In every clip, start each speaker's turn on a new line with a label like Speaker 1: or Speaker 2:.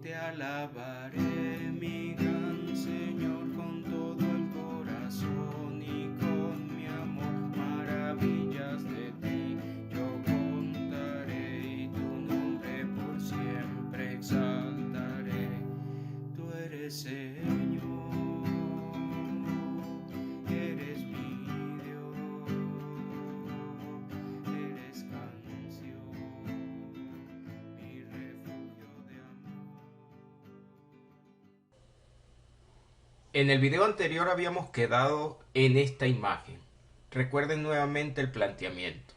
Speaker 1: Te alabaré, mi gran Señor, con todo el corazón y con mi amor, maravillas de ti yo contaré y tu nombre por siempre exaltaré. Tú eres Señor, eres mi Dios, eres canción, mi refugio de amor.
Speaker 2: En el video anterior habíamos quedado en esta imagen. Recuerden nuevamente el planteamiento.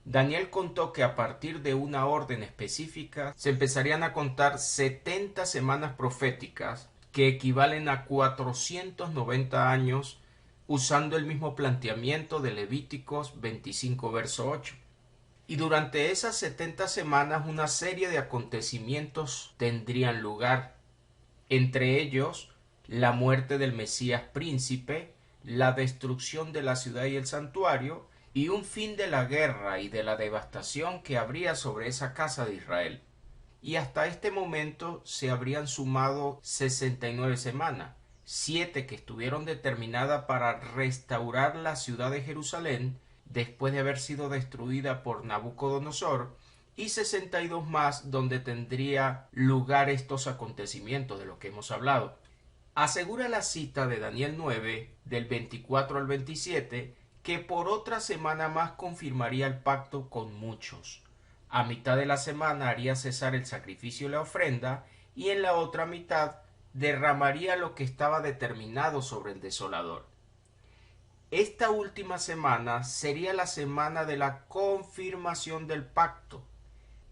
Speaker 2: Daniel contó que a partir de una orden específica se empezarían a contar 70 semanas proféticas que equivalen a 490 años, usando el mismo planteamiento de Levíticos 25 verso 8. Y durante esas 70 semanas una serie de acontecimientos tendrían lugar, entre ellos la muerte del Mesías príncipe, la destrucción de la ciudad y el santuario, y un fin de la guerra y de la devastación que habría sobre esa casa de Israel. Y hasta este momento se habrían sumado 69 semanas, 7 que estuvieron determinadas para restaurar la ciudad de Jerusalén después de haber sido destruida por Nabucodonosor, y 62 más donde tendría lugar estos acontecimientos de los que hemos hablado. Asegura la cita de Daniel 9, del 24 al 27, que por otra semana más confirmaría el pacto con muchos. A mitad de la semana haría cesar el sacrificio y la ofrenda, y en la otra mitad derramaría lo que estaba determinado sobre el desolador. Esta última semana sería la semana de la confirmación del pacto,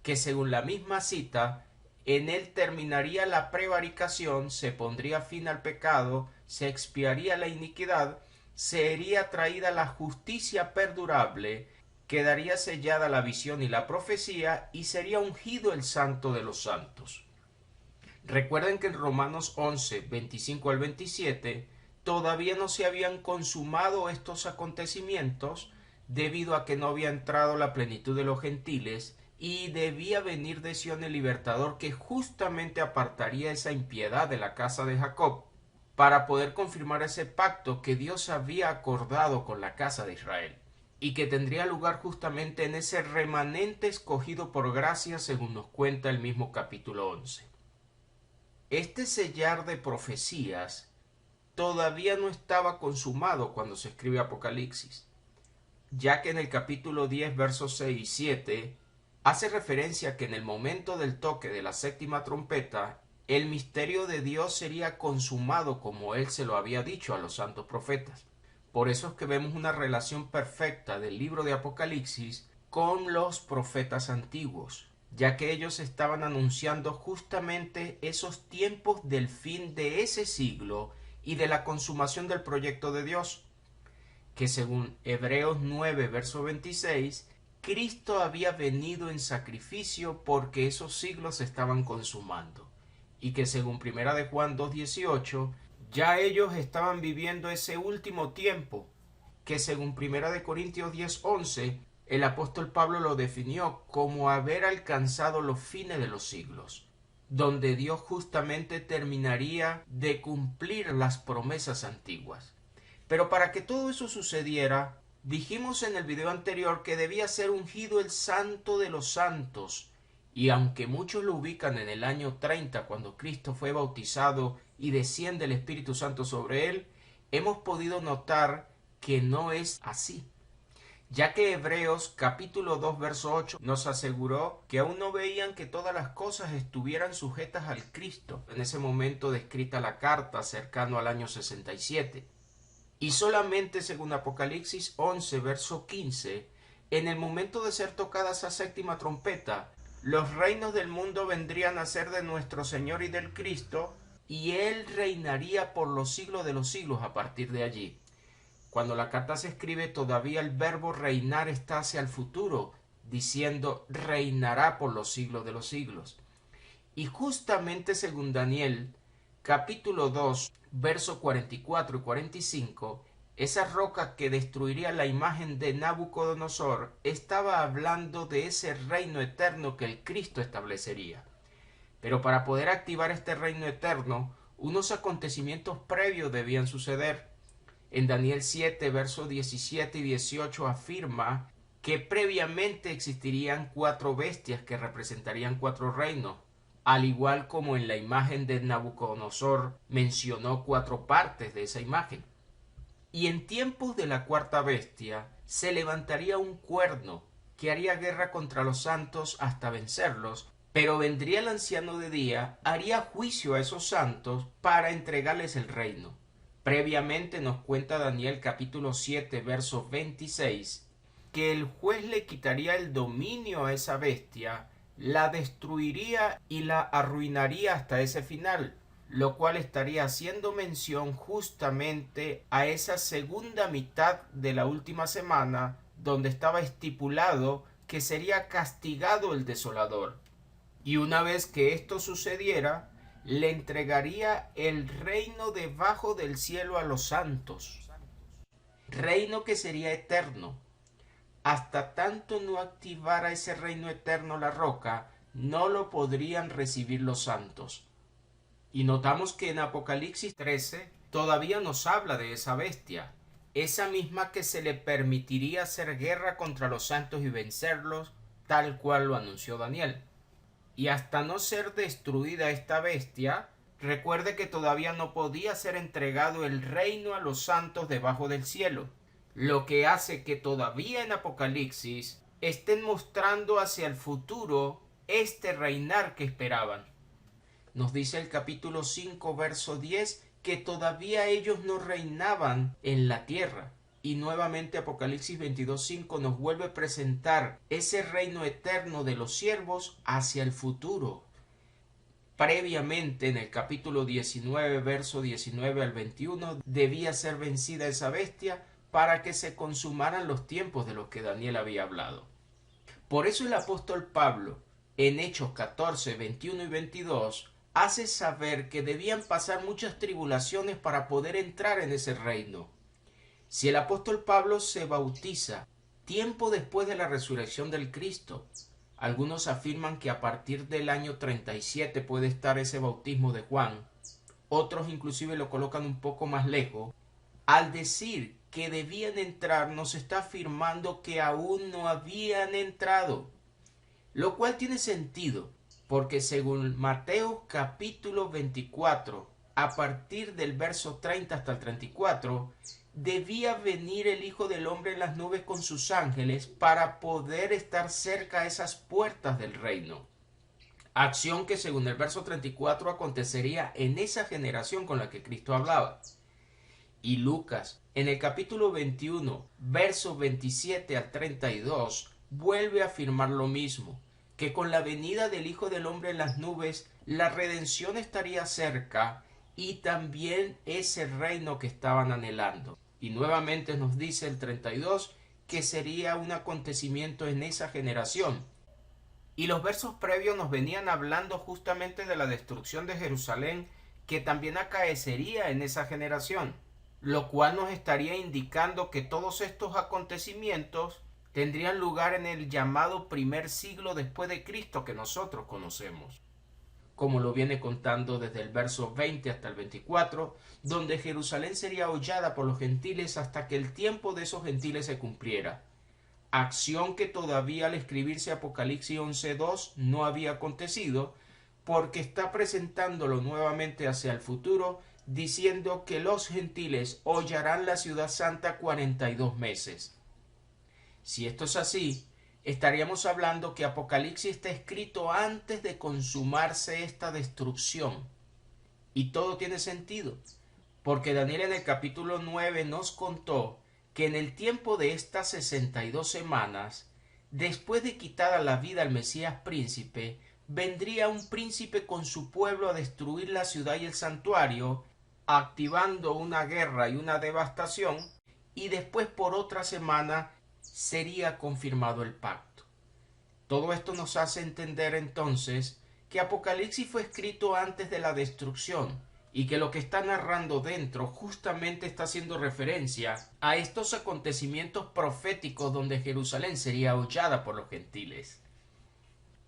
Speaker 2: que según la misma cita, en él terminaría la prevaricación, se pondría fin al pecado, se expiaría la iniquidad, sería traída la justicia perdurable, quedaría sellada la visión y la profecía, y sería ungido el santo de los santos. Recuerden que en Romanos 11, 25 al 27, todavía no se habían consumado estos acontecimientos, debido a que no había entrado la plenitud de los gentiles, y debía venir de Sion el libertador que justamente apartaría esa impiedad de la casa de Jacob, para poder confirmar ese pacto que Dios había acordado con la casa de Israel, y que tendría lugar justamente en ese remanente escogido por gracia, según nos cuenta el mismo capítulo 11. Este sellar de profecías todavía no estaba consumado cuando se escribe Apocalipsis, ya que en el capítulo 10 versos 6 y 7 hace referencia a que en el momento del toque de la séptima trompeta el misterio de Dios sería consumado como él se lo había dicho a los santos profetas. Por eso es que vemos una relación perfecta del libro de Apocalipsis con los profetas antiguos, ya que ellos estaban anunciando justamente esos tiempos del fin de ese siglo y de la consumación del proyecto de Dios, que según Hebreos 9 verso 26, Cristo había venido en sacrificio porque esos siglos se estaban consumando, y que según Primera de Juan 2:18, ya ellos estaban viviendo ese último tiempo, que según Primera de Corintios 10:11, el apóstol Pablo lo definió como haber alcanzado los fines de los siglos, donde Dios justamente terminaría de cumplir las promesas antiguas. Pero para que todo eso sucediera, dijimos en el video anterior que debía ser ungido el Santo de los Santos, y aunque muchos lo ubican en el año 30 cuando Cristo fue bautizado y desciende el Espíritu Santo sobre él, hemos podido notar que no es así, ya que Hebreos capítulo 2 verso 8 nos aseguró que aún no veían que todas las cosas estuvieran sujetas al Cristo, en ese momento de escrita la carta cercano al año 67. Y solamente según Apocalipsis 11 verso 15, en el momento de ser tocada esa séptima trompeta, los reinos del mundo vendrían a ser de nuestro Señor y del Cristo, y Él reinaría por los siglos de los siglos a partir de allí. Cuando la carta se escribe, todavía el verbo reinar está hacia el futuro, diciendo reinará por los siglos de los siglos. Y justamente según Daniel, capítulo 2, versos 44 y 45, esa roca que destruiría la imagen de Nabucodonosor estaba hablando de ese reino eterno que el Cristo establecería. Pero para poder activar este reino eterno, unos acontecimientos previos debían suceder. En Daniel 7, versos 17 y 18 afirma que previamente existirían 4 bestias que representarían 4 reinos, al igual como en la imagen de Nabucodonosor mencionó 4 partes de esa imagen. Y en tiempos de la 4 bestia se levantaría un cuerno que haría guerra contra los santos hasta vencerlos, pero vendría el anciano de día, haría juicio a esos santos para entregarles el reino. Previamente nos cuenta Daniel capítulo 7 verso 26 que el juez le quitaría el dominio a esa bestia, la destruiría y la arruinaría hasta ese final, lo cual estaría haciendo mención justamente a esa segunda mitad de la última semana donde estaba estipulado que sería castigado el desolador. Y una vez que esto sucediera, le entregaría el reino debajo del cielo a los santos, reino que sería eterno. Hasta tanto no activara ese reino eterno la roca, no lo podrían recibir los santos. Y notamos que en Apocalipsis 13 todavía nos habla de esa bestia, esa misma que se le permitiría hacer guerra contra los santos y vencerlos, tal cual lo anunció Daniel. Y hasta no ser destruida esta bestia, recuerde que todavía no podía ser entregado el reino a los santos debajo del cielo, lo que hace que todavía en Apocalipsis estén mostrando hacia el futuro este reinar que esperaban. Nos dice el capítulo 5 verso 10 que todavía ellos no reinaban en la tierra. Y nuevamente Apocalipsis 22:5 nos vuelve a presentar ese reino eterno de los siervos hacia el futuro. Previamente en el capítulo 19, verso 19 al 21, debía ser vencida esa bestia para que se consumaran los tiempos de los que Daniel había hablado. Por eso el apóstol Pablo, en Hechos 14, 21 y 22, hace saber que debían pasar muchas tribulaciones para poder entrar en ese reino. Si el apóstol Pablo se bautiza tiempo después de la resurrección del Cristo, algunos afirman que a partir del año 37 puede estar ese bautismo de Juan, otros inclusive lo colocan un poco más lejos. Al decir que debían entrar, nos está afirmando que aún no habían entrado, lo cual tiene sentido, porque según Mateo capítulo 24, a partir del verso 30 hasta el 34, debía venir el Hijo del Hombre en las nubes con sus ángeles para poder estar cerca a esas puertas del reino. Acción que según el verso 34 acontecería en esa generación con la que Cristo hablaba. Y Lucas, en el capítulo 21, versos 27 al 32, vuelve a afirmar lo mismo, que con la venida del Hijo del Hombre en las nubes, la redención estaría cerca y también ese reino que estaban anhelando. Y nuevamente nos dice el 32 que sería un acontecimiento en esa generación. Y los versos previos nos venían hablando justamente de la destrucción de Jerusalén que también acaecería en esa generación, lo cual nos estaría indicando que todos estos acontecimientos tendrían lugar en el llamado primer siglo después de Cristo que nosotros conocemos, como lo viene contando desde el verso 20 hasta el 24, donde Jerusalén sería hollada por los gentiles hasta que el tiempo de esos gentiles se cumpliera. Acción que todavía al escribirse Apocalipsis 11:2 no había acontecido, porque está presentándolo nuevamente hacia el futuro, diciendo que los gentiles hollarán la ciudad santa 42 meses. Si esto es así, estaríamos hablando que Apocalipsis está escrito antes de consumarse esta destrucción. Y todo tiene sentido, porque Daniel en el capítulo 9 nos contó que en el tiempo de estas 62 semanas, después de quitada la vida al Mesías príncipe, vendría un príncipe con su pueblo a destruir la ciudad y el santuario, activando una guerra y una devastación, y después por otra semana sería confirmado el pacto. Todo esto nos hace entender entonces que Apocalipsis fue escrito antes de la destrucción y que lo que está narrando dentro justamente está haciendo referencia a estos acontecimientos proféticos donde Jerusalén sería hollada por los gentiles.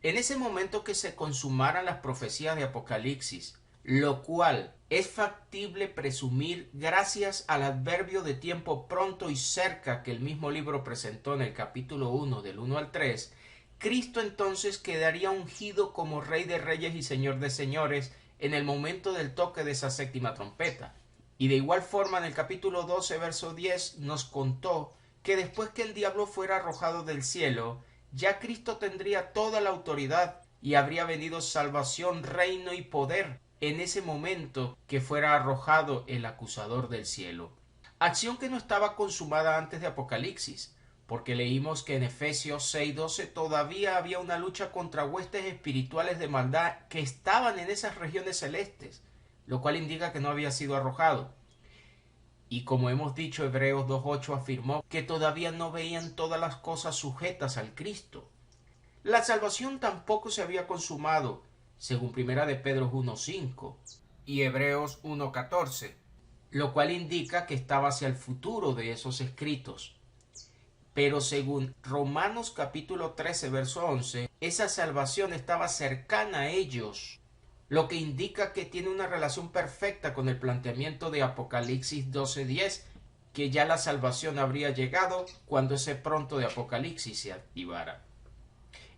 Speaker 2: En ese momento que se consumaran las profecías de Apocalipsis, lo cual es factible presumir gracias al adverbio de tiempo pronto y cerca que el mismo libro presentó en el capítulo 1 del 1 al 3, Cristo entonces quedaría ungido como Rey de Reyes y Señor de Señores en el momento del toque de esa séptima trompeta. Y de igual forma en el capítulo 12 verso 10 nos contó que después que el diablo fuera arrojado del cielo, ya Cristo tendría toda la autoridad y habría venido salvación, reino y poder en ese momento que fuera arrojado el acusador del cielo. Acción que no estaba consumada antes de Apocalipsis, porque leímos que en Efesios 6:12 todavía había una lucha contra huestes espirituales de maldad que estaban en esas regiones celestes, lo cual indica que no había sido arrojado. Y como hemos dicho, Hebreos 2:8 afirmó que todavía no veían todas las cosas sujetas al Cristo. La salvación tampoco se había consumado, según 1 de Pedro 1:5 y Hebreos 1:14, lo cual indica que estaba hacia el futuro de esos escritos. Pero según Romanos capítulo 13 verso 11, esa salvación estaba cercana a ellos, lo que indica que tiene una relación perfecta con el planteamiento de Apocalipsis 12:10, que ya la salvación habría llegado cuando ese pronto de Apocalipsis se activara.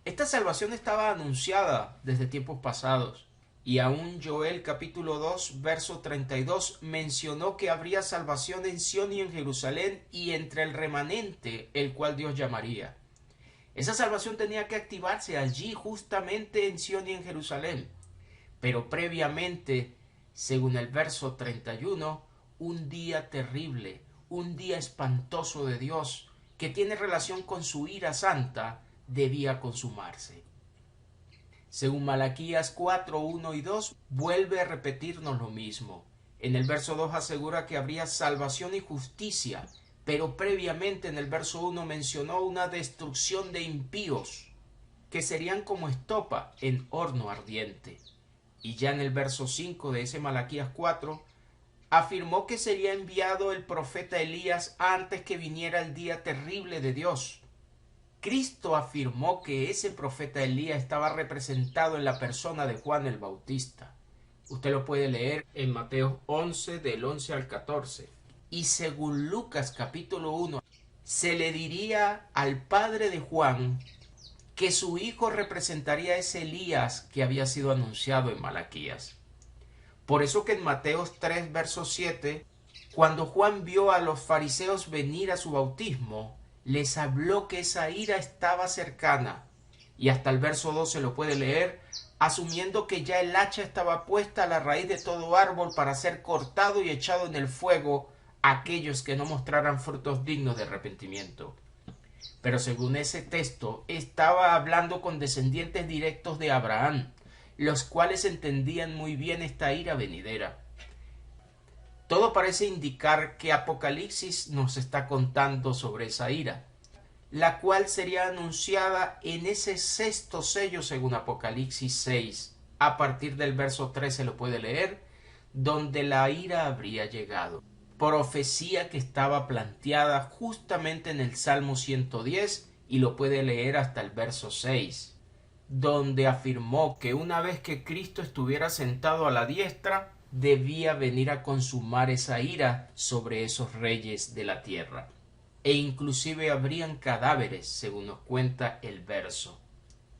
Speaker 2: Esta salvación estaba anunciada desde tiempos pasados, y aún Joel capítulo 2 verso 32 mencionó que habría salvación en Sión y en Jerusalén y entre el remanente, el cual Dios llamaría. Esa salvación tenía que activarse allí, justamente en Sión y en Jerusalén. Pero previamente, según el verso 31, un día terrible, un día espantoso de Dios, que tiene relación con su ira santa, debía consumarse. Según Malaquías 4, 1 y 2, vuelve a repetirnos lo mismo. En el verso 2 asegura que habría salvación y justicia, pero previamente en el verso 1 mencionó una destrucción de impíos, que serían como estopa en horno ardiente. Y ya en el verso 5 de ese Malaquías 4, afirmó que sería enviado el profeta Elías antes que viniera el día terrible de Dios. Cristo afirmó que ese profeta Elías estaba representado en la persona de Juan el Bautista. Usted lo puede leer en Mateo 11 del 11 al 14. Y según Lucas capítulo 1, se le diría al padre de Juan que su hijo representaría a ese Elías que había sido anunciado en Malaquías. Por eso que en Mateo 3 verso 7, cuando Juan vio a los fariseos venir a su bautismo, les habló que esa ira estaba cercana, y hasta el verso 12 lo puede leer, asumiendo que ya el hacha estaba puesta a la raíz de todo árbol para ser cortado y echado en el fuego a aquellos que no mostraran frutos dignos de arrepentimiento. Pero según ese texto, estaba hablando con descendientes directos de Abraham, los cuales entendían muy bien esta ira venidera. Todo parece indicar que Apocalipsis nos está contando sobre esa ira, la cual sería anunciada en ese sexto sello según Apocalipsis 6. A partir del verso 13 lo puede leer, donde la ira habría llegado. Profecía que estaba planteada justamente en el Salmo 110 y lo puede leer hasta el verso 6, donde afirmó que una vez que Cristo estuviera sentado a la diestra, debía venir a consumar esa ira sobre esos reyes de la tierra. E inclusive habrían cadáveres, según nos cuenta el verso,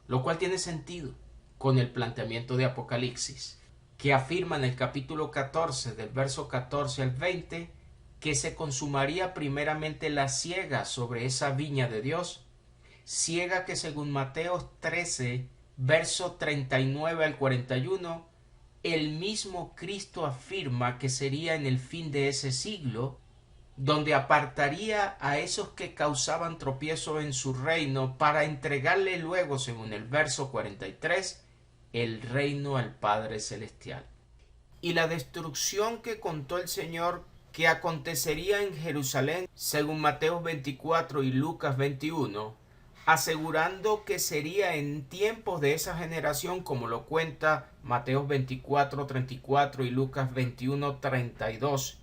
Speaker 2: lo cual tiene sentido con el planteamiento de Apocalipsis, que afirma en el capítulo 14, del verso 14 al 20, que se consumaría primeramente la siega sobre esa viña de Dios, siega que según Mateo 13, verso 39 al 41, el mismo Cristo afirma que sería en el fin de ese siglo, donde apartaría a esos que causaban tropiezo en su reino para entregarle luego, según el verso 43, el reino al Padre Celestial. Y la destrucción que contó el Señor que acontecería en Jerusalén, según Mateo 24 y Lucas 21, asegurando que sería en tiempos de esa generación, como lo cuenta Mateo 24, 34 y Lucas 21, 32,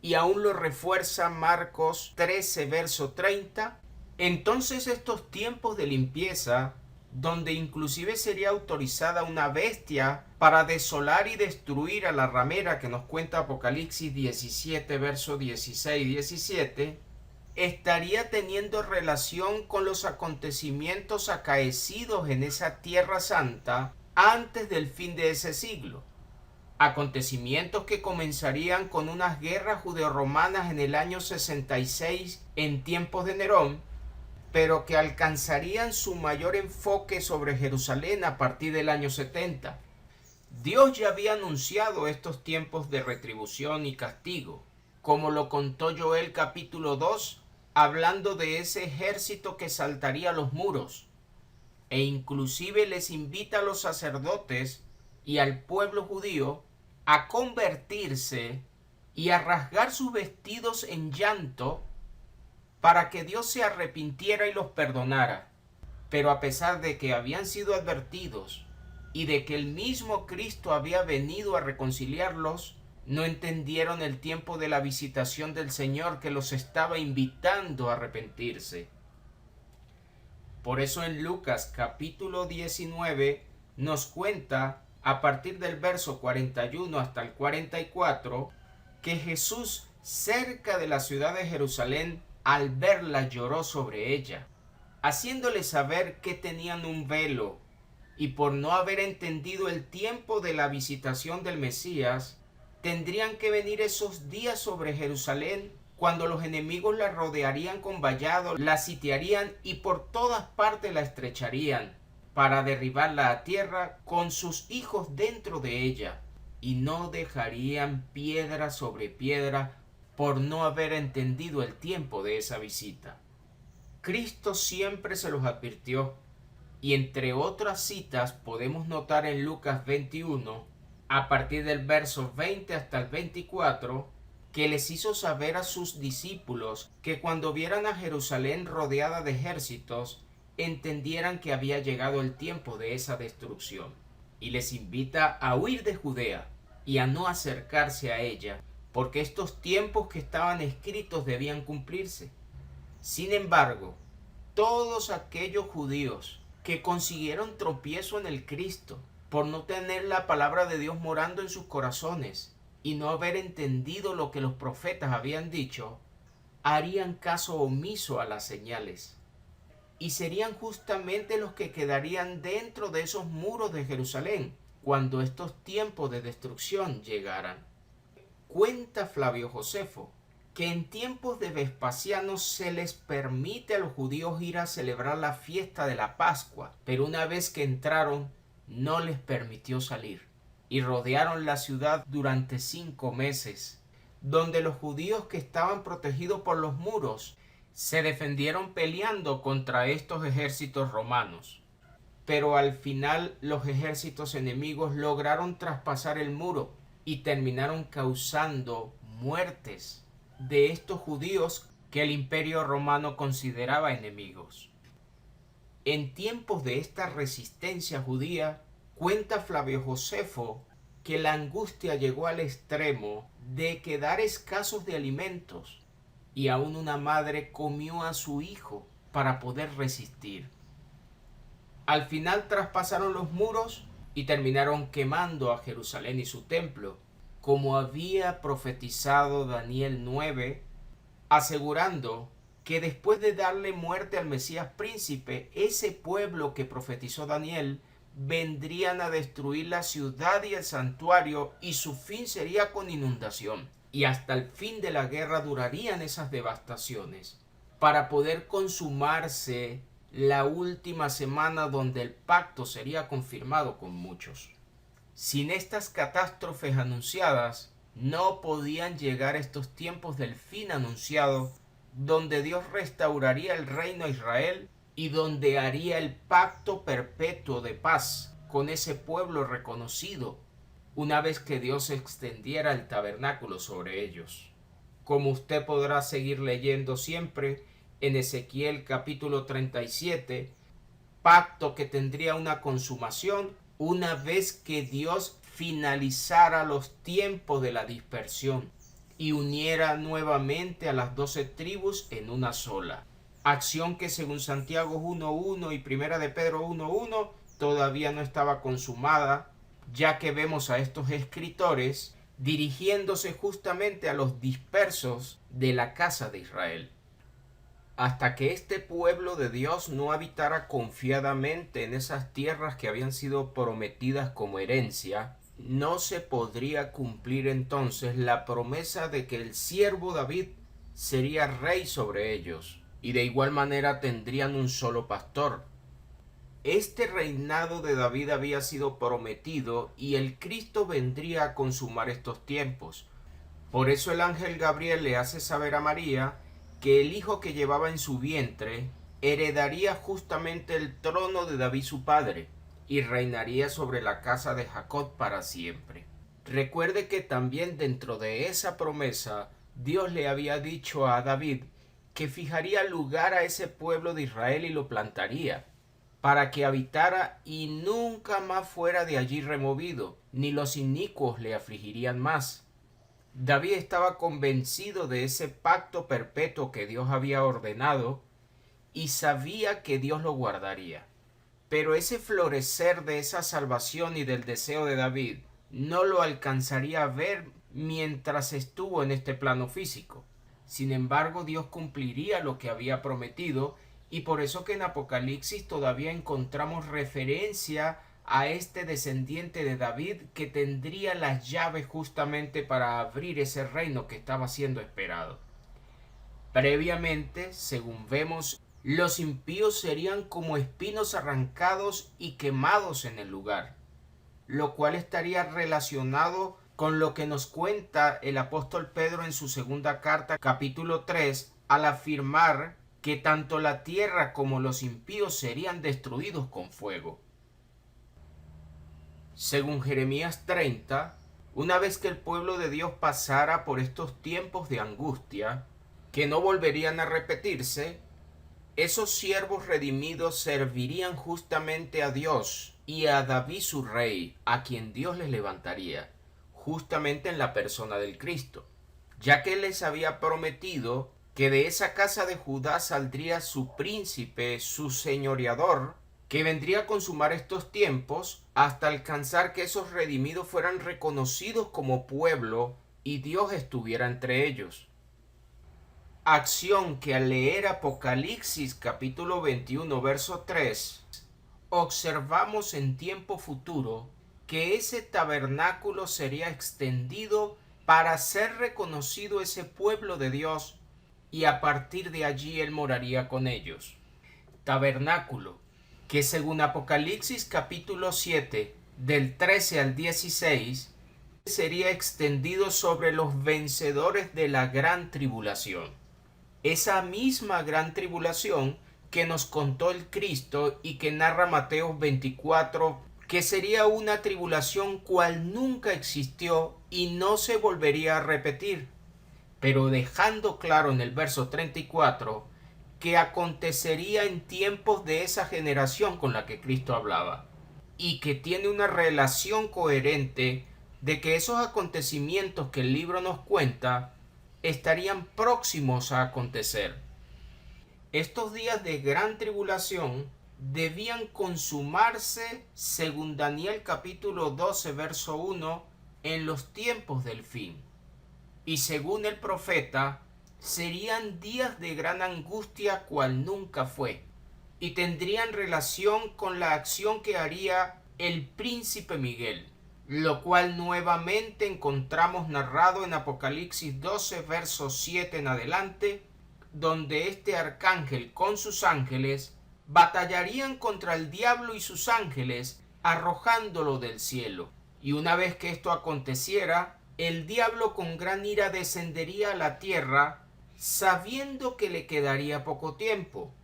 Speaker 2: y aún lo refuerza Marcos 13, verso 30. Entonces estos tiempos de limpieza donde inclusive sería autorizada una bestia para desolar y destruir a la ramera que nos cuenta Apocalipsis 17, versos 16 y 17, estaría teniendo relación con los acontecimientos acaecidos en esa tierra santa antes del fin de ese siglo. Acontecimientos que comenzarían con unas guerras judeo-romanas en el año 66 en tiempos de Nerón, pero que alcanzarían su mayor enfoque sobre Jerusalén a partir del año 70. Dios ya había anunciado estos tiempos de retribución y castigo, como lo contó Joel capítulo 2, hablando de ese ejército que saltaría los muros, e inclusive les invita a los sacerdotes y al pueblo judío a convertirse y a rasgar sus vestidos en llanto para que Dios se arrepintiera y los perdonara. Pero a pesar de que habían sido advertidos y de que el mismo Cristo había venido a reconciliarlos, no entendieron el tiempo de la visitación del Señor que los estaba invitando a arrepentirse. Por eso en Lucas capítulo 19 nos cuenta, a partir del verso 41 hasta el 44, que Jesús, cerca de la ciudad de Jerusalén, al verla lloró sobre ella, haciéndole saber que tenían un velo, y por no haber entendido el tiempo de la visitación del Mesías, tendrían que venir esos días sobre Jerusalén cuando los enemigos la rodearían con vallado, la sitiarían y por todas partes la estrecharían para derribarla a tierra con sus hijos dentro de ella, y no dejarían piedra sobre piedra por no haber entendido el tiempo de esa visita. Cristo siempre se los advirtió, y entre otras citas podemos notar en Lucas 21, a partir del verso 20 hasta el 24, que les hizo saber a sus discípulos que cuando vieran a Jerusalén rodeada de ejércitos, entendieran que había llegado el tiempo de esa destrucción, y les invita a huir de Judea y a no acercarse a ella, porque estos tiempos que estaban escritos debían cumplirse. Sin embargo, todos aquellos judíos que consiguieron tropiezo en el Cristo por no tener la palabra de Dios morando en sus corazones y no haber entendido lo que los profetas habían dicho, harían caso omiso a las señales, y serían justamente los que quedarían dentro de esos muros de Jerusalén cuando estos tiempos de destrucción llegaran. Cuenta Flavio Josefo que en tiempos de Vespasiano se les permite a los judíos ir a celebrar la fiesta de la Pascua, pero una vez que entraron no les permitió salir, y rodearon la ciudad durante 5 meses, donde los judíos que estaban protegidos por los muros se defendieron peleando contra estos ejércitos romanos. Pero al final los ejércitos enemigos lograron traspasar el muro y terminaron causando muertes de estos judíos que el imperio romano consideraba enemigos. En tiempos de esta resistencia judía, cuenta Flavio Josefo que la angustia llegó al extremo de quedar escasos de alimentos, y aún una madre comió a su hijo para poder resistir. Al final traspasaron los muros y terminaron quemando a Jerusalén y su templo, como había profetizado Daniel 9, asegurando que después de darle muerte al Mesías príncipe, ese pueblo que profetizó Daniel vendrían a destruir la ciudad y el santuario, y su fin sería con inundación. Y hasta el fin de la guerra durarían esas devastaciones, para poder consumarse la última semana donde el pacto sería confirmado con muchos. Sin estas catástrofes anunciadas, no podían llegar estos tiempos del fin anunciado, donde Dios restauraría el reino a Israel y donde haría el pacto perpetuo de paz con ese pueblo reconocido, una vez que Dios extendiera el tabernáculo sobre ellos. Como usted podrá seguir leyendo siempre en Ezequiel capítulo 37, pacto que tendría una consumación una vez que Dios finalizara los tiempos de la dispersión y uniera nuevamente a las 12 tribus en una sola. acción que según Santiago 1.1 y Primera de Pedro 1.1 todavía no estaba consumada, ya que vemos a estos escritores dirigiéndose justamente a los dispersos de la casa de Israel. Hasta que este pueblo de Dios no habitara confiadamente en esas tierras que habían sido prometidas como herencia, no se podría cumplir entonces la promesa de que el siervo David sería rey sobre ellos, y de igual manera tendrían un solo pastor. Este reinado de David había sido prometido y el Cristo vendría a consumar estos tiempos. Por eso el ángel Gabriel le hace saber a María que el hijo que llevaba en su vientre heredaría justamente el trono de David su padre y reinaría sobre la casa de Jacob para siempre. Recuerde que también dentro de esa promesa Dios le había dicho a David que fijaría lugar a ese pueblo de Israel y lo plantaría, para que habitara y nunca más fuera de allí removido, ni los inicuos le afligirían más. David estaba convencido de ese pacto perpetuo que Dios había ordenado y sabía que Dios lo guardaría. Pero ese florecer de esa salvación y del deseo de David no lo alcanzaría a ver mientras estuvo en este plano físico. Sin embargo, Dios cumpliría lo que había prometido, y por eso que en Apocalipsis todavía encontramos referencia a este descendiente de David que tendría las llaves justamente para abrir ese reino que estaba siendo esperado. Previamente, según vemos, los impíos serían como espinos arrancados y quemados en el lugar, lo cual estaría relacionado con lo que nos cuenta el apóstol Pedro en su segunda carta, capítulo 3, al afirmar que tanto la tierra como los impíos serían destruidos con fuego. Según Jeremías 30, una vez que el pueblo de Dios pasara por estos tiempos de angustia, que no volverían a repetirse, esos siervos redimidos servirían justamente a Dios y a David su rey, a quien Dios les levantaría, justamente en la persona del Cristo, ya que Él les había prometido que de esa casa de Judá saldría su príncipe, su señoreador, que vendría a consumar estos tiempos hasta alcanzar que esos redimidos fueran reconocidos como pueblo y Dios estuviera entre ellos. Acción que al leer Apocalipsis capítulo 21 verso 3 observamos en tiempo futuro que ese tabernáculo sería extendido para ser reconocido ese pueblo de Dios y a partir de allí Él moraría con ellos. Tabernáculo que según Apocalipsis capítulo 7 del 13 al 16 sería extendido sobre los vencedores de la gran tribulación. Esa misma gran tribulación que nos contó el Cristo y que narra Mateo 24, que sería una tribulación cual nunca existió y no se volvería a repetir, pero dejando claro en el verso 34 que acontecería en tiempos de esa generación con la que Cristo hablaba, y que tiene una relación coherente de que esos acontecimientos que el libro nos cuenta estarían próximos a acontecer. Estos días de gran tribulación debían consumarse, según Daniel capítulo 12 verso 1, en los tiempos del fin. Y según el profeta, serían días de gran angustia cual nunca fue, y tendrían relación con la acción que haría el príncipe Miguel, lo cual nuevamente encontramos narrado en Apocalipsis 12 versos 7 en adelante, donde este arcángel con sus ángeles batallarían contra el diablo y sus ángeles, arrojándolo del cielo. Y una vez que esto aconteciera, el diablo con gran ira descendería a la tierra, sabiendo que le quedaría poco tiempo,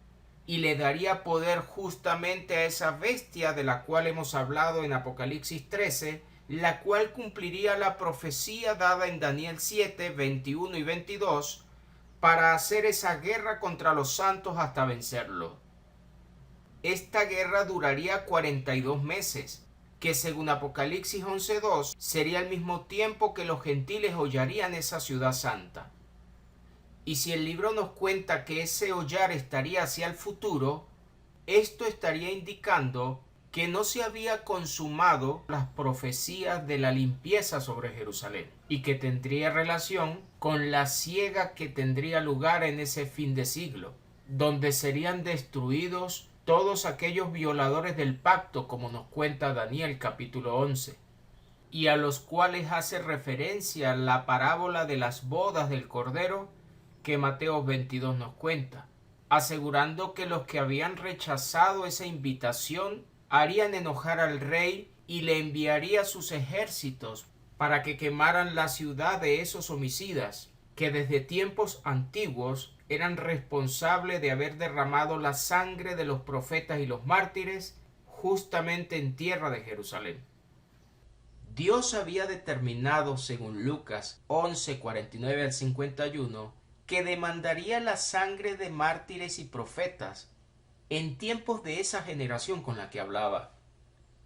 Speaker 2: y le daría poder justamente a esa bestia de la cual hemos hablado en Apocalipsis 13, la cual cumpliría la profecía dada en Daniel 7, 21 y 22, para hacer esa guerra contra los santos hasta vencerlo. Esta guerra duraría 42 meses, que según Apocalipsis 11.2 sería el mismo tiempo que los gentiles hollarían esa ciudad santa. Y si el libro nos cuenta que ese hollar estaría hacia el futuro, esto estaría indicando que no se había consumado las profecías de la limpieza sobre Jerusalén y que tendría relación con la siega que tendría lugar en ese fin de siglo, donde serían destruidos todos aquellos violadores del pacto, como nos cuenta Daniel capítulo 11, y a los cuales hace referencia la parábola de las bodas del Cordero que Mateo 22 nos cuenta, asegurando que los que habían rechazado esa invitación harían enojar al rey y le enviaría sus ejércitos para que quemaran la ciudad de esos homicidas, que desde tiempos antiguos eran responsables de haber derramado la sangre de los profetas y los mártires justamente en tierra de Jerusalén. Dios había determinado, según Lucas 11, 49 al 51, que demandaría la sangre de mártires y profetas en tiempos de esa generación con la que hablaba.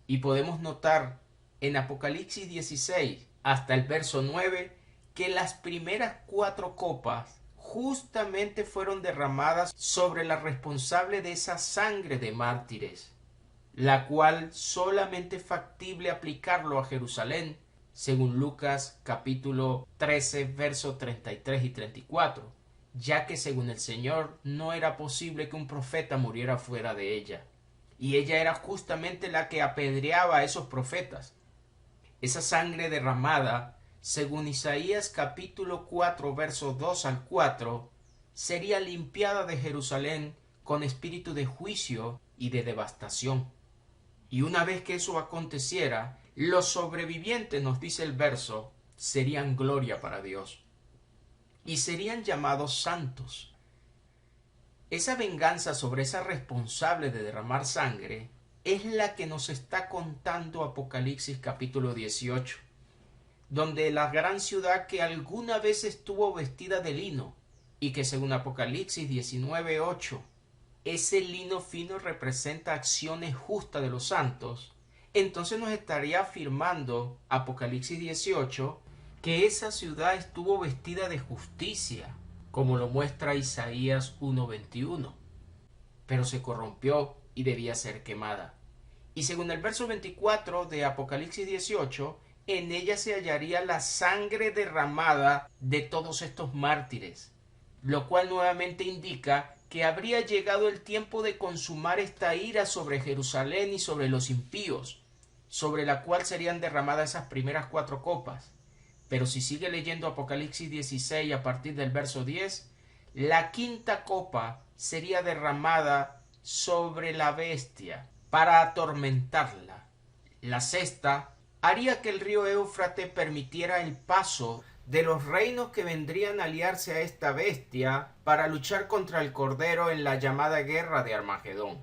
Speaker 2: Y podemos notar en Apocalipsis 16 hasta el verso 9 que las primeras 4 copas justamente fueron derramadas sobre la responsable de esa sangre de mártires, la cual solamente es factible aplicarlo a Jerusalén, según Lucas capítulo 13, versos 33 y 34, ya que según el Señor no era posible que un profeta muriera fuera de ella, y ella era justamente la que apedreaba a esos profetas. Esa sangre derramada, según Isaías capítulo 4, versos 2 al 4, sería limpiada de Jerusalén con espíritu de juicio y de devastación. Y una vez que eso aconteciera, los sobrevivientes, nos dice el verso, serían gloria para Dios y serían llamados santos. Esa venganza sobre esa responsable de derramar sangre es la que nos está contando Apocalipsis capítulo 18, donde la gran ciudad que alguna vez estuvo vestida de lino y que según Apocalipsis 19:8 ese lino fino representa acciones justas de los santos, entonces nos estaría afirmando Apocalipsis 18 que esa ciudad estuvo vestida de justicia, como lo muestra Isaías 1:21, pero se corrompió y debía ser quemada. Y según el verso 24 de Apocalipsis 18, en ella se hallaría la sangre derramada de todos estos mártires, lo cual nuevamente indica que habría llegado el tiempo de consumar esta ira sobre Jerusalén y sobre los impíos, sobre la cual serían derramadas esas primeras 4 copas. Pero si sigue leyendo Apocalipsis 16 a partir del verso 10, la 5ª copa sería derramada sobre la bestia para atormentarla. La 6ª haría que el río Éufrates permitiera el paso de los reinos que vendrían a aliarse a esta bestia para luchar contra el Cordero en la llamada guerra de Armagedón.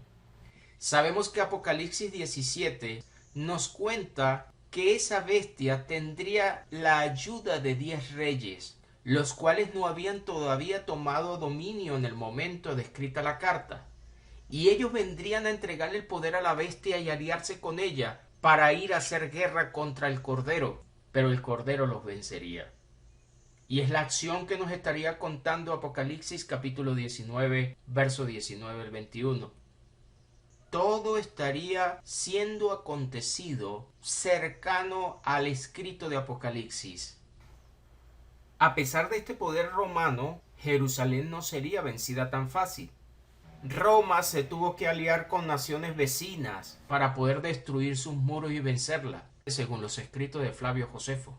Speaker 2: Sabemos que Apocalipsis 17 nos cuenta que esa bestia tendría la ayuda de 10 reyes, los cuales no habían todavía tomado dominio en el momento de escrita la carta, y ellos vendrían a entregarle el poder a la bestia y aliarse con ella para ir a hacer guerra contra el Cordero, pero el Cordero los vencería. Y es la acción que nos estaría contando Apocalipsis capítulo 19, verso 19 al 21. Todo estaría siendo acontecido cercano al escrito de Apocalipsis. A pesar de este poder romano, Jerusalén no sería vencida tan fácil. Roma se tuvo que aliar con naciones vecinas para poder destruir sus muros y vencerla, según los escritos de Flavio Josefo.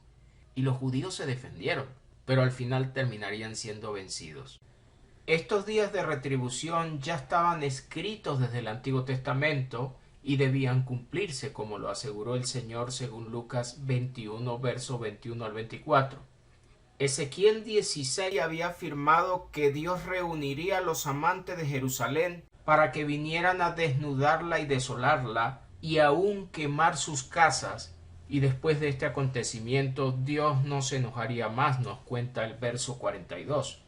Speaker 2: Y los judíos se defendieron, pero al final terminarían siendo vencidos. Estos días de retribución ya estaban escritos desde el Antiguo Testamento y debían cumplirse, como lo aseguró el Señor según Lucas 21, verso 21 al 24. Ezequiel 16 había afirmado que Dios reuniría a los amantes de Jerusalén para que vinieran a desnudarla y desolarla y aún quemar sus casas. Y después de este acontecimiento Dios no se enojaría más, nos cuenta el verso 42.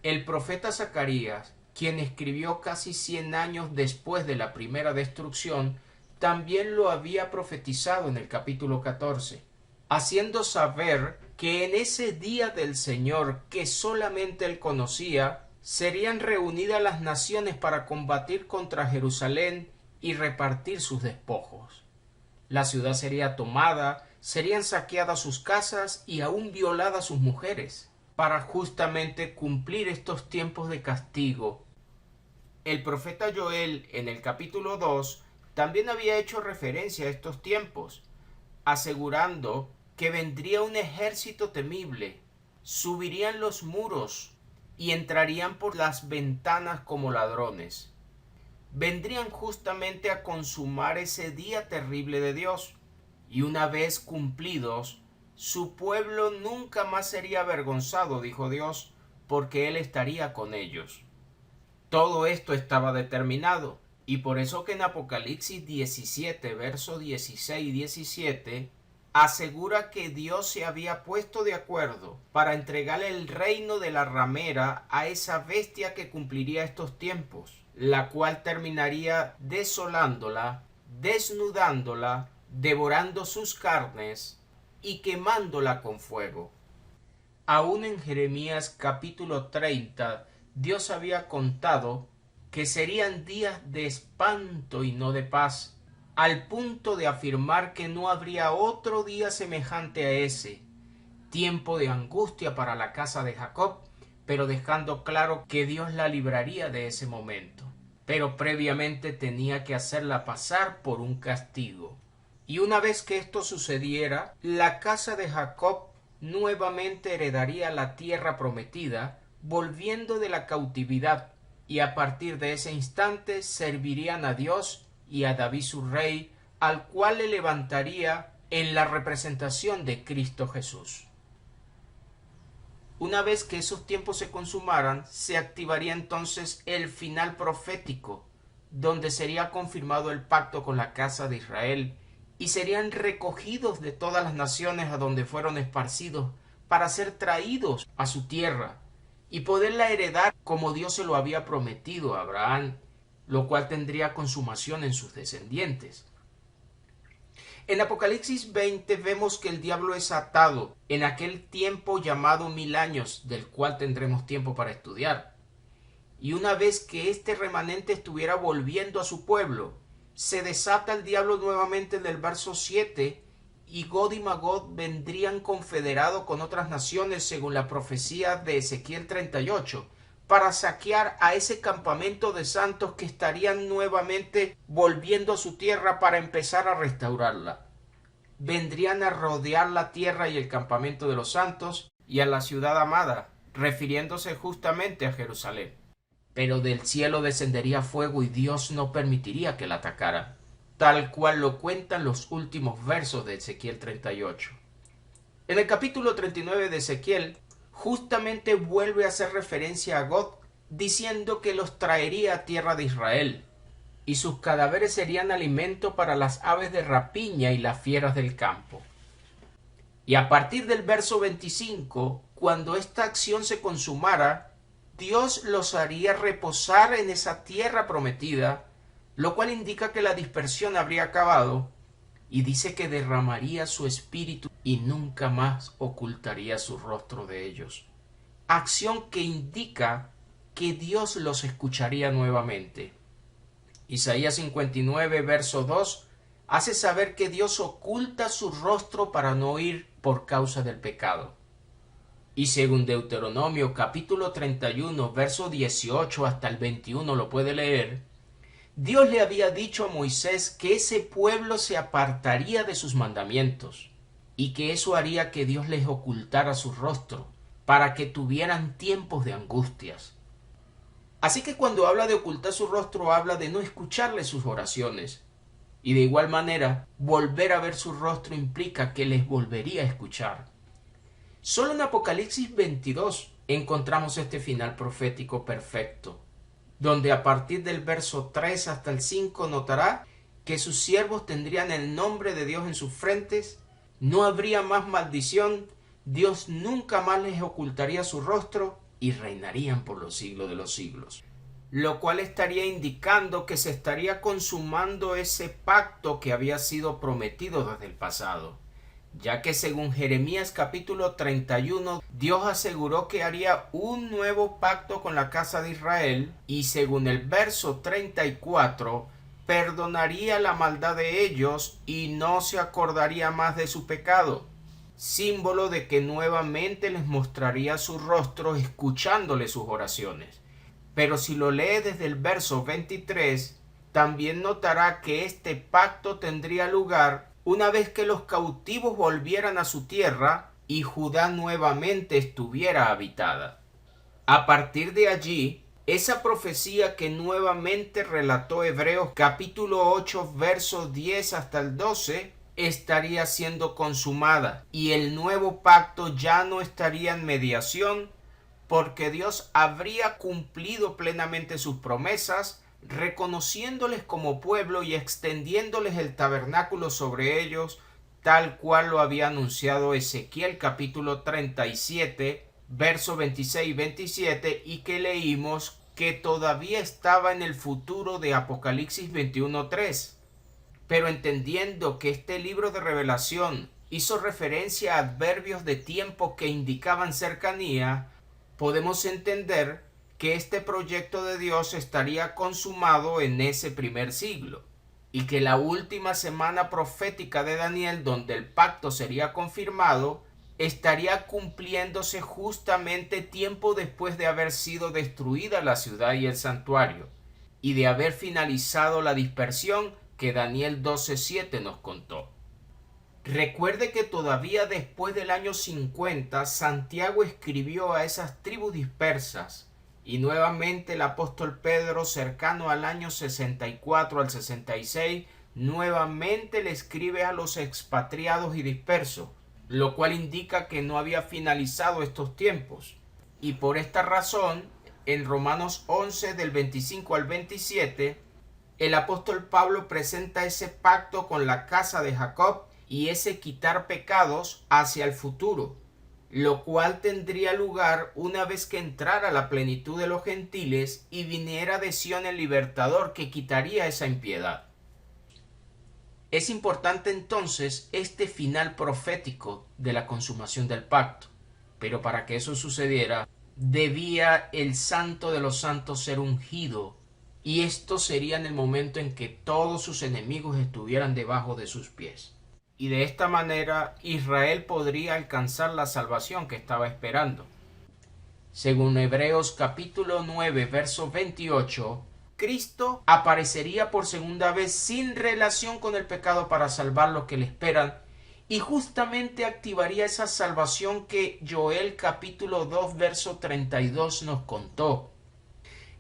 Speaker 2: El profeta Zacarías, quien escribió casi 100 años después de la primera destrucción, también lo había profetizado en el capítulo 14, haciendo saber que en ese día del Señor que solamente él conocía, serían reunidas las naciones para combatir contra Jerusalén y repartir sus despojos. La ciudad sería tomada, serían saqueadas sus casas y aún violadas sus mujeres, para justamente cumplir estos tiempos de castigo. El profeta Joel, en el capítulo 2, también había hecho referencia a estos tiempos, asegurando que vendría un ejército temible, subirían los muros y entrarían por las ventanas como ladrones. Vendrían justamente a consumar ese día terrible de Dios, y una vez cumplidos, su pueblo nunca más sería avergonzado, dijo Dios, porque Él estaría con ellos. Todo esto estaba determinado, y por eso que en Apocalipsis 17, versos 16 y 17, asegura que Dios se había puesto de acuerdo para entregarle el reino de la ramera a esa bestia que cumpliría estos tiempos, la cual terminaría desolándola, desnudándola, devorando sus carnes y quemándola con fuego. Aún en Jeremías capítulo 30, Dios había contado que serían días de espanto y no de paz, al punto de afirmar que no habría otro día semejante a ese, tiempo de angustia para la casa de Jacob, pero dejando claro que Dios la libraría de ese momento. Pero previamente tenía que hacerla pasar por un castigo. Y una vez que esto sucediera, la casa de Jacob nuevamente heredaría la tierra prometida, volviendo de la cautividad, y a partir de ese instante servirían a Dios y a David su rey, al cual le levantaría en la representación de Cristo Jesús. Una vez que esos tiempos se consumaran, se activaría entonces el final profético, donde sería confirmado el pacto con la casa de Israel, y serían recogidos de todas las naciones a donde fueron esparcidos para ser traídos a su tierra y poderla heredar como Dios se lo había prometido a Abraham, lo cual tendría consumación en sus descendientes. En Apocalipsis 20 vemos que el diablo es atado en aquel tiempo llamado 1000 años, del cual tendremos tiempo para estudiar. Y una vez que este remanente estuviera volviendo a su pueblo, se desata el diablo nuevamente en el verso 7, y Gog y Magog vendrían confederados con otras naciones según la profecía de Ezequiel 38, para saquear a ese campamento de santos que estarían nuevamente volviendo a su tierra para empezar a restaurarla. Vendrían a rodear la tierra y el campamento de los santos y a la ciudad amada, refiriéndose justamente a Jerusalén. Pero del cielo descendería fuego y Dios no permitiría que la atacara, tal cual lo cuentan los últimos versos de Ezequiel 38. En el capítulo 39 de Ezequiel, justamente vuelve a hacer referencia a Gog, diciendo que los traería a tierra de Israel, y sus cadáveres serían alimento para las aves de rapiña y las fieras del campo. Y a partir del verso 25, cuando esta acción se consumara, Dios los haría reposar en esa tierra prometida, lo cual indica que la dispersión habría acabado, y dice que derramaría su espíritu y nunca más ocultaría su rostro de ellos. Acción que indica que Dios los escucharía nuevamente. Isaías 59, verso 2, hace saber que Dios oculta su rostro para no oír por causa del pecado. Y según Deuteronomio capítulo 31, verso 18 hasta el 21 lo puede leer, Dios le había dicho a Moisés que ese pueblo se apartaría de sus mandamientos y que eso haría que Dios les ocultara su rostro para que tuvieran tiempos de angustias. Así que cuando habla de ocultar su rostro, habla de no escucharle sus oraciones. Y de igual manera, volver a ver su rostro implica que les volvería a escuchar. Solo en Apocalipsis 22 encontramos este final profético perfecto, donde a partir del verso 3 hasta el 5 notará que sus siervos tendrían el nombre de Dios en sus frentes, no habría más maldición, Dios nunca más les ocultaría su rostro y reinarían por los siglos de los siglos. Lo cual estaría indicando que se estaría consumando ese pacto que había sido prometido desde el pasado, ya que según Jeremías capítulo 31, Dios aseguró que haría un nuevo pacto con la casa de Israel, y según el verso 34, perdonaría la maldad de ellos y no se acordaría más de su pecado, símbolo de que nuevamente les mostraría su rostro escuchándole sus oraciones. Pero si lo lee desde el verso 23, también notará que este pacto tendría lugar una vez que los cautivos volvieran a su tierra y Judá nuevamente estuviera habitada. A partir de allí, esa profecía que nuevamente relató Hebreos capítulo 8 versos 10 hasta el 12 estaría siendo consumada, y el nuevo pacto ya no estaría en mediación, porque Dios habría cumplido plenamente sus promesas, reconociéndoles como pueblo y extendiéndoles el tabernáculo sobre ellos, tal cual lo había anunciado Ezequiel capítulo 37, versos 26 y 27, y que leímos que todavía estaba en el futuro de Apocalipsis 21:3. Pero entendiendo que este libro de Revelación hizo referencia a adverbios de tiempo que indicaban cercanía, podemos entender que este proyecto de Dios estaría consumado en ese primer siglo, y que la última semana profética de Daniel, donde el pacto sería confirmado, estaría cumpliéndose justamente tiempo después de haber sido destruida la ciudad y el santuario, y de haber finalizado la dispersión que Daniel 12:7 nos contó. Recuerde que todavía después del año 50, Santiago escribió a esas tribus dispersas, y nuevamente el apóstol Pedro, cercano al año 64 al 66, nuevamente le escribe a los expatriados y dispersos, lo cual indica que no había finalizado estos tiempos. Y por esta razón, en Romanos 11 del 25 al 27, el apóstol Pablo presenta ese pacto con la casa de Jacob y ese quitar pecados hacia el futuro, lo cual tendría lugar una vez que entrara la plenitud de los gentiles y viniera de Sión el libertador que quitaría esa impiedad. Es importante entonces este final profético de la consumación del pacto, pero para que eso sucediera, debía el Santo de los Santos ser ungido, y esto sería en el momento en que todos sus enemigos estuvieran debajo de sus pies. Y de esta manera Israel podría alcanzar la salvación que estaba esperando. Según Hebreos capítulo 9, verso 28, Cristo aparecería por segunda vez sin relación con el pecado para salvar los que le esperan, y justamente activaría esa salvación que Joel capítulo 2, verso 32 nos contó.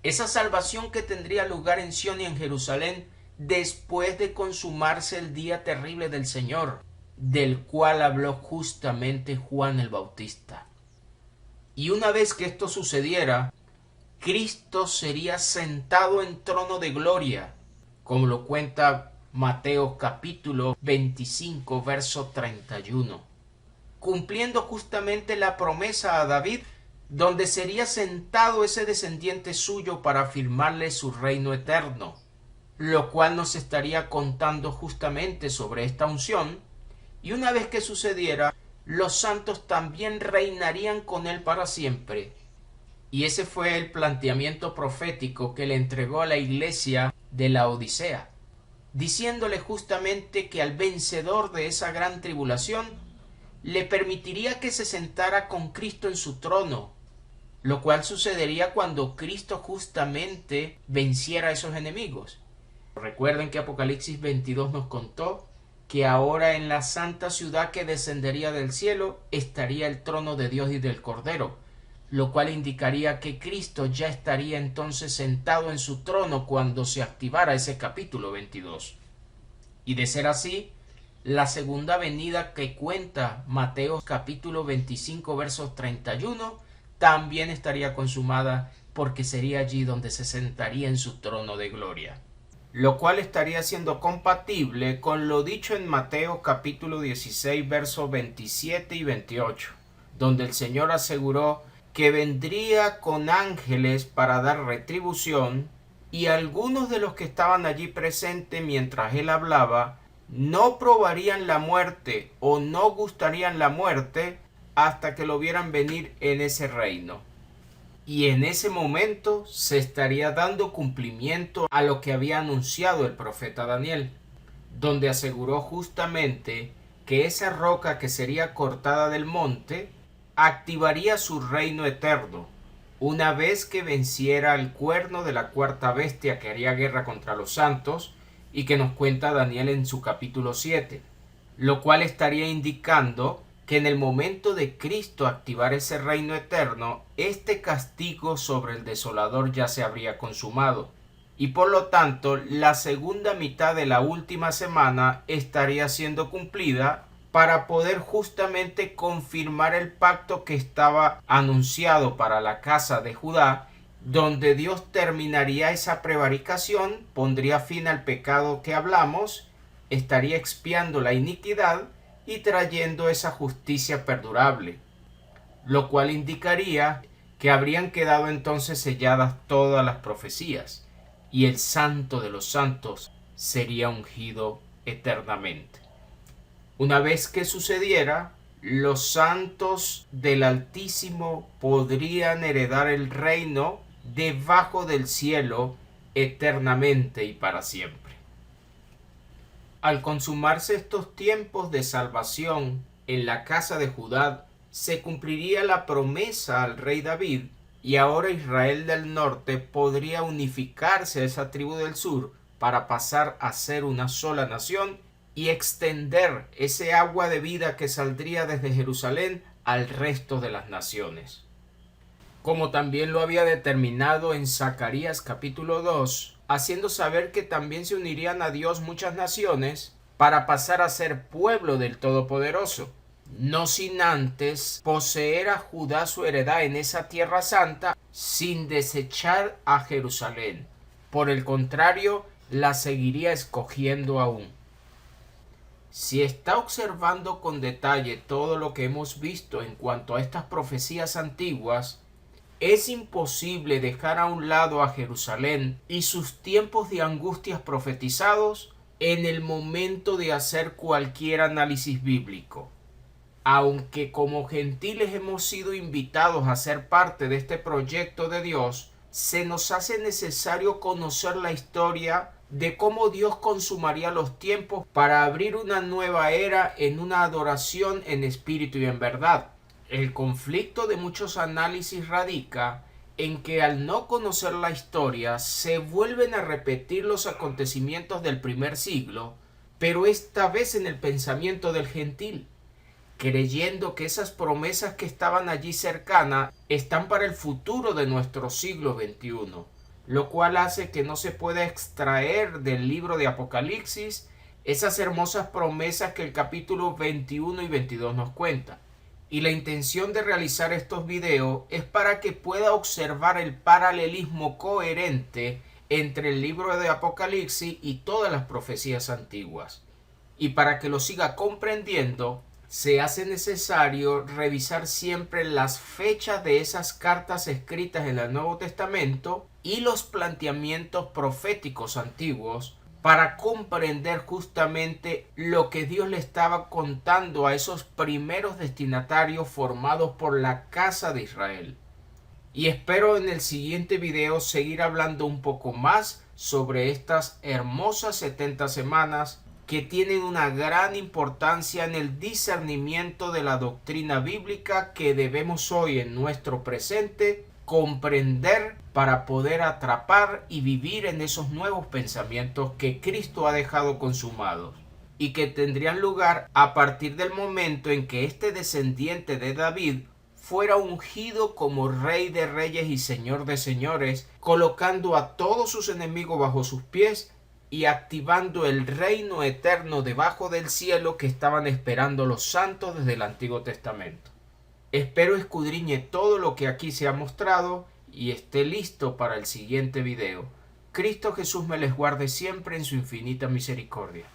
Speaker 2: Esa salvación que tendría lugar en Sión y en Jerusalén después de consumarse el día terrible del Señor, del cual habló justamente Juan el Bautista. Y una vez que esto sucediera, Cristo sería sentado en trono de gloria, como lo cuenta Mateo capítulo 25, verso 31, cumpliendo justamente la promesa a David, donde sería sentado ese descendiente suyo para afirmarle su reino eterno, lo cual nos estaría contando justamente sobre esta unción, y una vez que sucediera, los santos también reinarían con él para siempre. Y ese fue el planteamiento profético que le entregó a la iglesia de la Odisea, diciéndole justamente que al vencedor de esa gran tribulación le permitiría que se sentara con Cristo en su trono, lo cual sucedería cuando Cristo justamente venciera a esos enemigos. Recuerden que Apocalipsis 22 nos contó que ahora en la santa ciudad que descendería del cielo estaría el trono de Dios y del Cordero, lo cual indicaría que Cristo ya estaría entonces sentado en su trono cuando se activara ese capítulo 22. Y de ser así, la segunda venida que cuenta Mateo capítulo 25 versos 31 también estaría consumada, porque sería allí donde se sentaría en su trono de gloria, lo cual estaría siendo compatible con lo dicho en Mateo capítulo 16 versos 27 y 28, donde el Señor aseguró que vendría con ángeles para dar retribución, y algunos de los que estaban allí presentes mientras él hablaba no probarían la muerte o no gustarían la muerte hasta que lo vieran venir en ese reino. Y en ese momento se estaría dando cumplimiento a lo que había anunciado el profeta Daniel, donde aseguró justamente que esa roca que sería cortada del monte activaría su reino eterno, una vez que venciera el cuerno de la cuarta bestia que haría guerra contra los santos y que nos cuenta Daniel en su capítulo 7, lo cual estaría indicando que en el momento de Cristo activar ese reino eterno, este castigo sobre el desolador ya se habría consumado. Y por lo tanto, la segunda mitad de la última semana estaría siendo cumplida para poder justamente confirmar el pacto que estaba anunciado para la casa de Judá, donde Dios terminaría esa prevaricación, pondría fin al pecado que hablamos, estaría expiando la iniquidad y trayendo esa justicia perdurable, lo cual indicaría que habrían quedado entonces selladas todas las profecías y el Santo de los Santos sería ungido eternamente. Una vez que sucediera, los santos del Altísimo podrían heredar el reino debajo del cielo eternamente y para siempre. Al consumarse estos tiempos de salvación en la casa de Judá, se cumpliría la promesa al rey David y ahora Israel del norte podría unificarse a esa tribu del sur para pasar a ser una sola nación y extender ese agua de vida que saldría desde Jerusalén al resto de las naciones. Como también lo había determinado en Zacarías capítulo 2, haciendo saber que también se unirían a Dios muchas naciones para pasar a ser pueblo del Todopoderoso, no sin antes poseer a Judá su heredad en esa tierra santa sin desechar a Jerusalén. Por el contrario, la seguiría escogiendo aún. Si está observando con detalle todo lo que hemos visto en cuanto a estas profecías antiguas, es imposible dejar a un lado a Jerusalén y sus tiempos de angustias profetizados en el momento de hacer cualquier análisis bíblico. Aunque como gentiles hemos sido invitados a ser parte de este proyecto de Dios, se nos hace necesario conocer la historia de cómo Dios consumaría los tiempos para abrir una nueva era en una adoración en espíritu y en verdad. El conflicto de muchos análisis radica en que al no conocer la historia se vuelven a repetir los acontecimientos del primer siglo, pero esta vez en el pensamiento del gentil, creyendo que esas promesas que estaban allí cercanas están para el futuro de nuestro siglo XXI, lo cual hace que no se pueda extraer del libro de Apocalipsis esas hermosas promesas que el capítulo 21 y 22 nos cuentan. Y la intención de realizar estos videos es para que pueda observar el paralelismo coherente entre el libro de Apocalipsis y todas las profecías antiguas. Y para que lo siga comprendiendo, se hace necesario revisar siempre las fechas de esas cartas escritas en el Nuevo Testamento y los planteamientos proféticos antiguos para comprender justamente lo que Dios le estaba contando a esos primeros destinatarios formados por la casa de Israel. Y espero en el siguiente video seguir hablando un poco más sobre estas hermosas 70 semanas que tienen una gran importancia en el discernimiento de la doctrina bíblica que debemos hoy en nuestro presente comprender para poder atrapar y vivir en esos nuevos pensamientos que Cristo ha dejado consumados y que tendrían lugar a partir del momento en que este descendiente de David fuera ungido como Rey de Reyes y Señor de Señores, colocando a todos sus enemigos bajo sus pies y activando el reino eterno debajo del cielo que estaban esperando los santos desde el Antiguo Testamento. Espero escudriñe todo lo que aquí se ha mostrado y esté listo para el siguiente video. Cristo Jesús me les guarde siempre en su infinita misericordia.